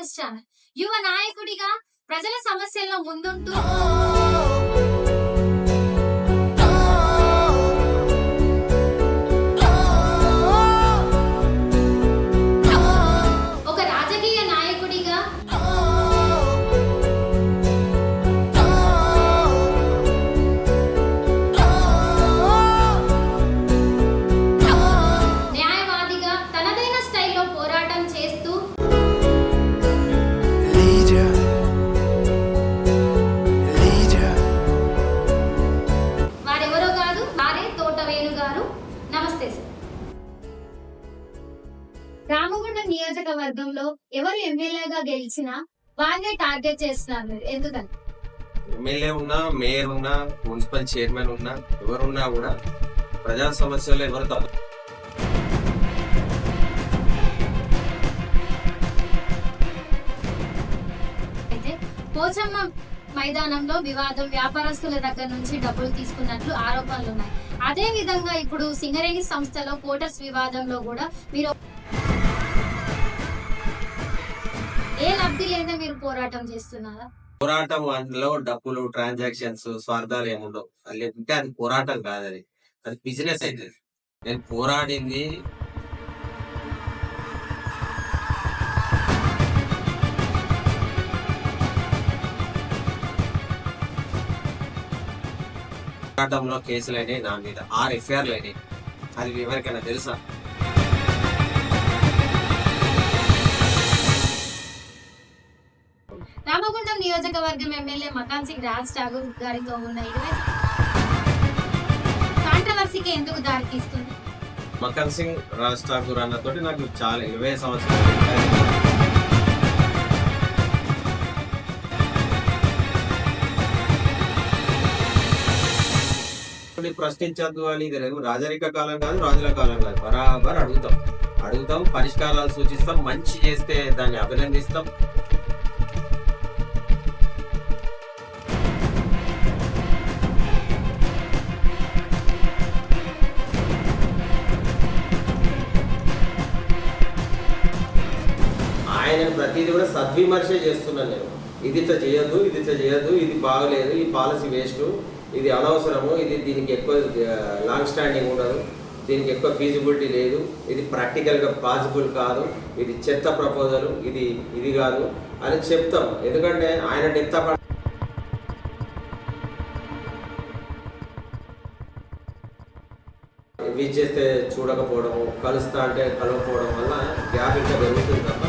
News channel. యువ నాయకుడిగా ప్రజల సమస్యల్లో ముందుంటూ ఒక రాజకీయ నాయకుడిగా న్యాయవాదిగా తనదైన స్టైల్లో పోరాటం చేస్తూ వారెవరో కాదు, వారే తోట వేణు గారు. నమస్తే సార్. రామగుండం నియోజకవర్గంలో ఎవరు ఎమ్మెల్యేగా గెలిచినా వాళ్ళే టార్గెట్ చేస్తున్నారు మీరు, ఎందుకని? ఎమ్మెల్యే ఉన్నా, మేయర్ ఉన్నా, మున్సిపల్ చైర్మన్ ఉన్నా, ఎవరున్నా కూడా ప్రజా సమస్యలు ఎవరు తప్ప. అయితే పోచమ్మ మైదానంలో వివాదం, వ్యాపారస్తుల దగ్గర నుంచి డబ్బులు తీసుకున్నట్లు ఆరోపణలు ఉన్నాయి. అదే విధంగా ఇప్పుడు సింగరేణి సంస్థలో కోటర్స్ వివాదంలో కూడా మీరు ఏ లబ్ధి లేదా మీరు పోరాటం చేస్తున్నారా? పోరాటం అందులో డబ్బులు, ట్రాన్సాక్షన్స్, స్వార్థాలు ఏముండవు. అంటే అది పోరాటం కాదు, అది బిజినెస్ అవుతుంది. నేను పోరాడింది పోరాటంలో కేసులు అయినాయి, నా మీద 6 ఎఫ్ఐఆర్లు అయినాయి. అది ఎవరికైనా తెలుసా? రామగుండం నియోజకవర్గం ఎమ్మెల్యే మకాన్ సింగ్ రాజ్ ఠాగూర్ గారితో ఉన్న కాంట్రవర్సీకి ఎందుకు దారితీస్తుంది? మకన్ సింగ్ రాజ్ ఠాకూర్ అన్నతోటి నాకు చాలా 20 సంవత్సరాలు ప్రశ్నించద్దు అని. ఇది రాజరిక కాలం కాదు, రాజుల కాలం కాదు. బరాబర్ అడుగుతాం, పరిష్కారాలు సూచిస్తాం. మంచి చేస్తే దాన్ని అభినందిస్తాం. ఆయన ప్రతిదీ కూడా సద్విమర్శ చేస్తున్నాను నేను. ఇది ఇట్లా చేయొద్దు, ఇది బాగలేదు, ఈ పాలసీ వేస్ట్, ఇది అనవసరము, దీనికి ఎక్కువ లాంగ్ స్టాండింగ్ ఉండదు, దీనికి ఎక్కువ ఫీజిబిలిటీ లేదు, ఇది ప్రాక్టికల్గా పాసిబుల్ కాదు, ఇది చెత్త ప్రపోజల్, ఇది కాదు అని చెప్తాం. ఎందుకంటే ఆయన డెప్త్ విజ్ చేస్తే చూడకపోవడము, కలుస్తా అంటే కలవకపోవడం వల్ల గ్యాప్ ఇంకా పెరుగుతుంది తప్ప